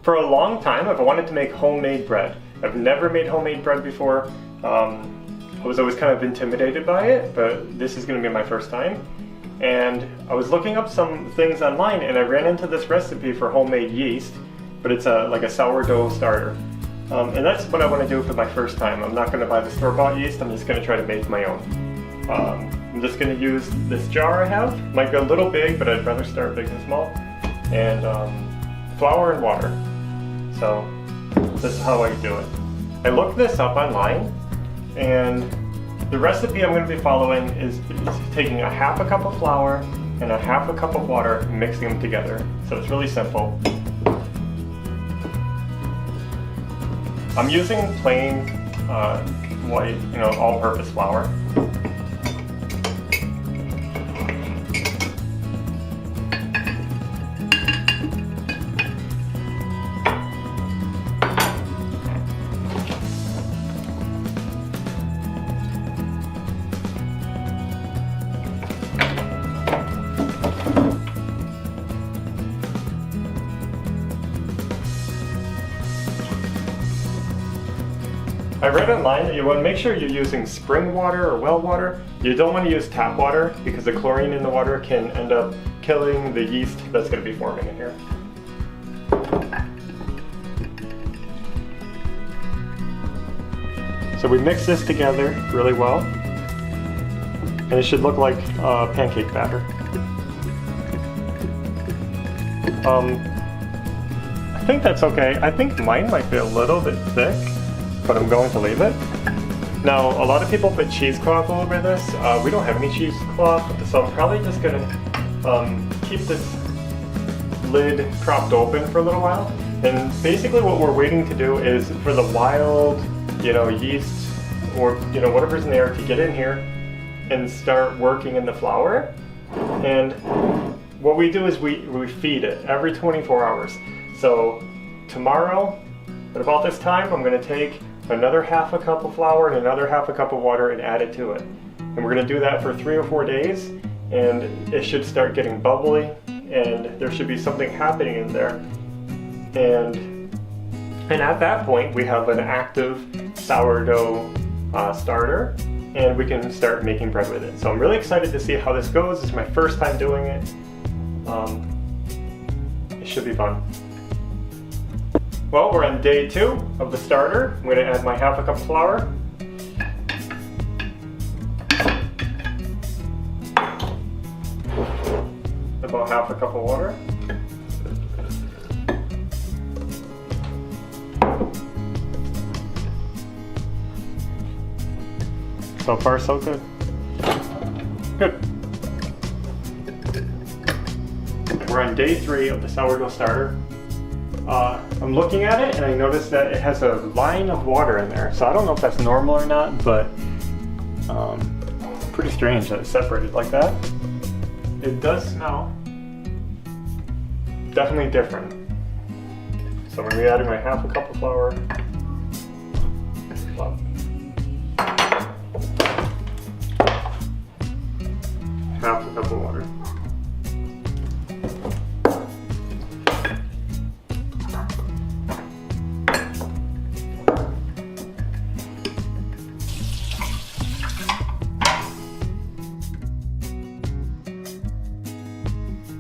For a long time, I've wanted to make homemade bread. I've never made homemade bread before. I was always kind of intimidated by it, but this is going to be my first time. And I was looking up some things online, and I ran into this recipe for homemade yeast, but it's like a sourdough starter. And that's what I want to do for my first time. I'm not going to buy the store-bought yeast. I'm just going to try to make my own. I'm just going to use this jar I have. Might be a little big, but I'd rather start big than small. And flour and water. So this is how I do it. I looked this up online, and the recipe I'm going to be following is taking a half a cup of flour and a half a cup of water and mixing them together. So it's really simple. I'm using plain white, all-purpose flour. I read online that you want to make sure you're using spring water or well water. You don't want to use tap water because the chlorine in the water can end up killing the yeast that's going to be forming in here. So we mix this together really well, and it should look like pancake batter. I think that's okay. I think mine might be a little bit thick, but I'm going to leave it. Now, a lot of people put cheesecloth over this. We don't have any cheesecloth, so I'm probably just gonna keep this lid propped open for a little while. And basically what we're waiting to do is for the wild, yeast or, whatever's in there to get in here and start working in the flour. And what we do is we feed it every 24 hours. So tomorrow, at about this time, I'm gonna take another half a cup of flour and another half a cup of water and add it to it. And we're gonna do that for 3 or 4 days, and it should start getting bubbly, and there should be something happening in there. And at that point, we have an active sourdough starter, and we can start making bread with it. So I'm really excited to see how this goes. It's my first time doing it. It should be fun. Well, we're on day 2 of the starter. I'm going to add my half a cup of flour. About half a cup of water. So far, so good. Good. We're on day 3 of the sourdough starter. I'm looking at it and I noticed that it has a line of water in there. So I don't know if that's normal or not, but pretty strange that it's separated like that. It does smell definitely different. So I'm going to be adding my half a cup of flour. Half a cup of water.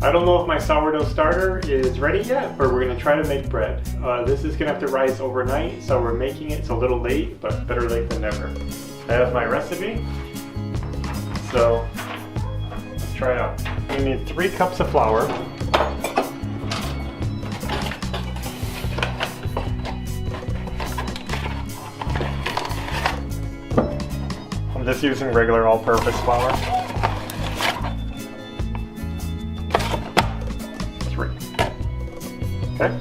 I don't know if my sourdough starter is ready yet, but we're going to try to make bread. This is going to have to rise overnight, so we're making it. It's a little late, but better late than never. I have my recipe, so let's try it out. We need 3 cups of flour. I'm just using regular all-purpose flour. 3. Okay.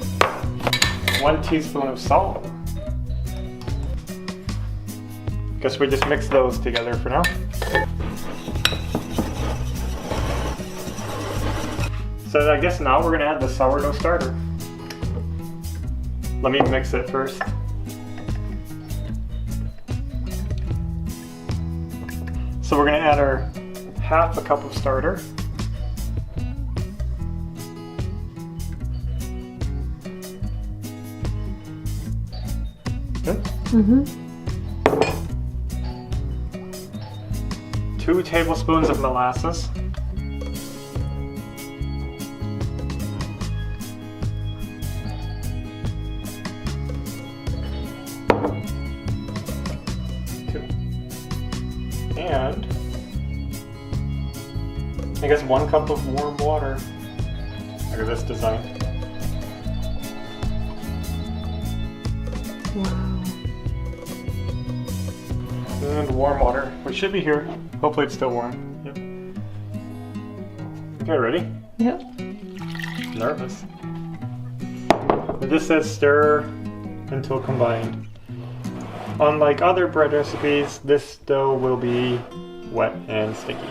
1 teaspoon of salt. Guess we just mix those together for now. So I guess now we're gonna add the sourdough starter. Let me mix it first. So we're gonna add our half a cup of starter. Good? Mm-hmm. 2 tablespoons of molasses. And I guess 1 cup of warm water. Look at this design. Wow. And warm water, which should be here. Hopefully it's still warm. Yep. Okay, ready? Yep. Nervous. It just says stir until combined. Unlike other bread recipes, this dough will be wet and sticky.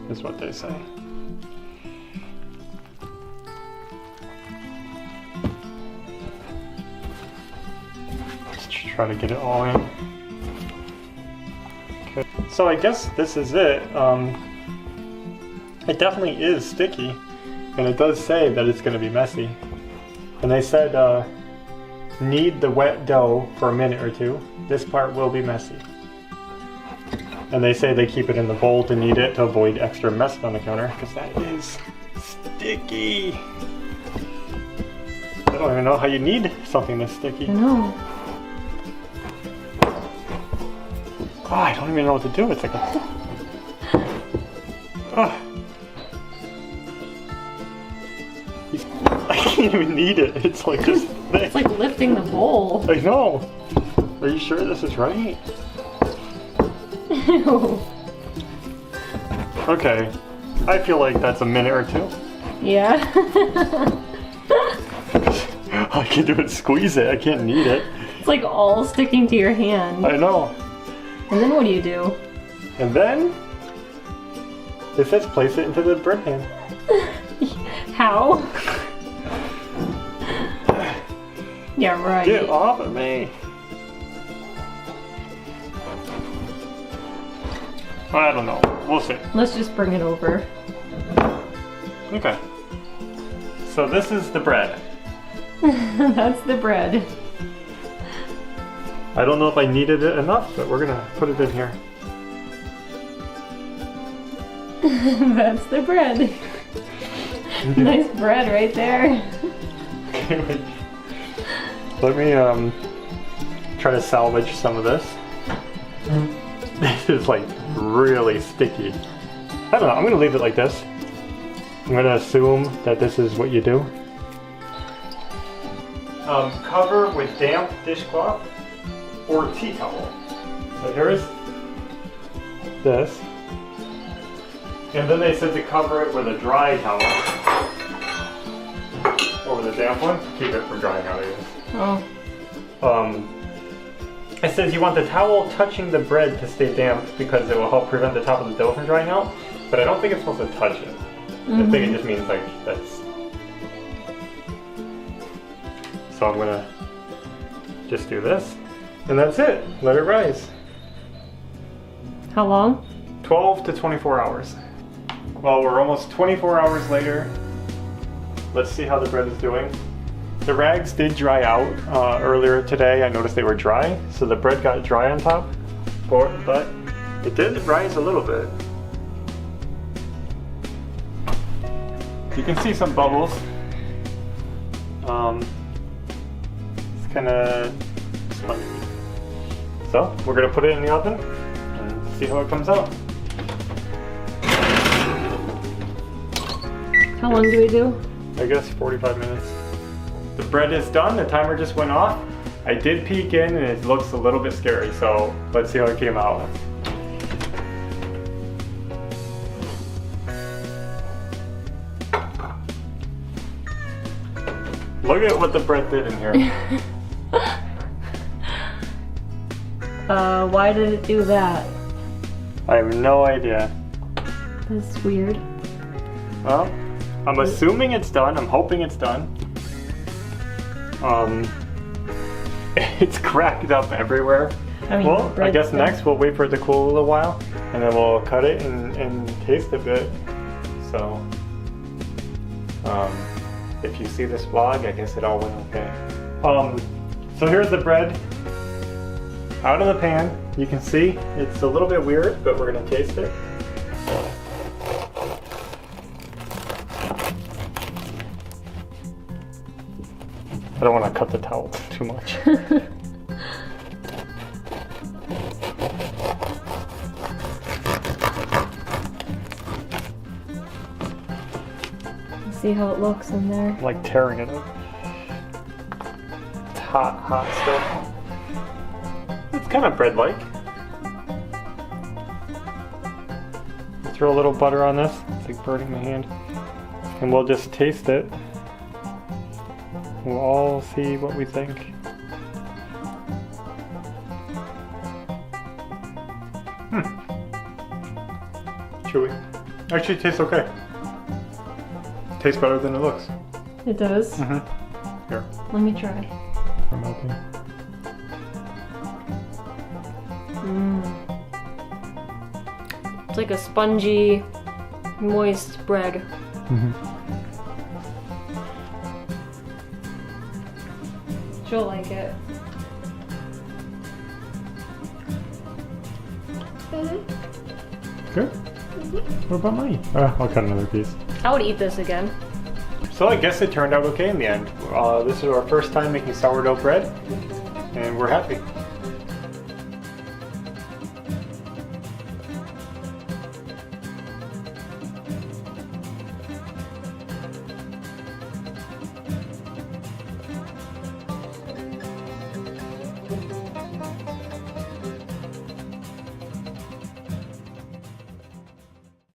Is what they say. Let's try to get it all in. Okay. So I guess this is it. It definitely is sticky, and it does say that it's going to be messy. And they said knead the wet dough for a minute or 2. This part will be messy. And they say they keep it in the bowl to knead it to avoid extra mess on the counter, because that is sticky. I don't even know how you knead something that's sticky. I know. Oh, I don't even know what to do. It's like a... Oh. I can't even knead it. It's like just thick. It's like lifting the bowl. I know. Are you sure this is right? Ew. Okay. I feel like that's a minute or 2. Yeah. All I can do is squeeze it. I can't knead it. It's like all sticking to your hand. I know. And then what do you do? And then it says place it into the bread pan. How? Yeah, right. Get off of me. I don't know. We'll see. Let's just bring it over. Okay. So this is the bread. That's the bread. I don't know if I needed it enough, but we're gonna put it in here. That's the bread. Nice bread right there. Okay, wait. Let me try to salvage some of this. This is like really sticky. I don't know, I'm gonna leave it like this. I'm gonna assume that this is what you do. Cover with damp dishcloth or tea towel. So here's this. And then they said to cover it with a dry towel. Or with a damp one. Keep it from drying out, I guess. Oh. It says you want the towel touching the bread to stay damp because it will help prevent the top of the dough from drying out. But I don't think it's supposed to touch it. I think it just means like that's... So I'm gonna just do this. And that's it. Let it rise. How long? 12 to 24 hours. Well, we're almost 24 hours later. Let's see how the bread is doing. The rags did dry out earlier today. I noticed they were dry, so the bread got dry on top. But it did rise a little bit. You can see some bubbles. It's kind of spongy. So we're gonna put it in the oven and see how it comes out. How long do we do? I guess 45 minutes. The bread is done, the timer just went off. I did peek in and it looks a little bit scary, so let's see how it came out. Look at what the bread did in here. Why did it do that? I have no idea. That's weird. Well, I'm assuming it's done. I'm hoping it's done. It's cracked up everywhere. I mean, Well, I guess next we'll wait for it to cool a little while, and then we'll cut it and taste a bit. So, if you see this vlog, I guess it all went okay. So here's the bread out of the pan. You can see it's a little bit weird, but we're gonna taste it. I don't want to cut the towel too much. See how it looks in there. Like tearing it up. It's hot, hot still. It's kind of bread-like. Throw a little butter on this. It's like burning my hand. And we'll just taste it. We'll all see what we think. Chewy. Actually, it tastes okay. Tastes better than it looks. It does? Mm-hmm. Here. Let me try. For melting. It's like a spongy, moist bread. Mm-hmm. She'll like it. Good. What about mine? I'll cut another piece. I would eat this again. So I guess it turned out okay in the end. This is our first time making sourdough bread, and we're happy.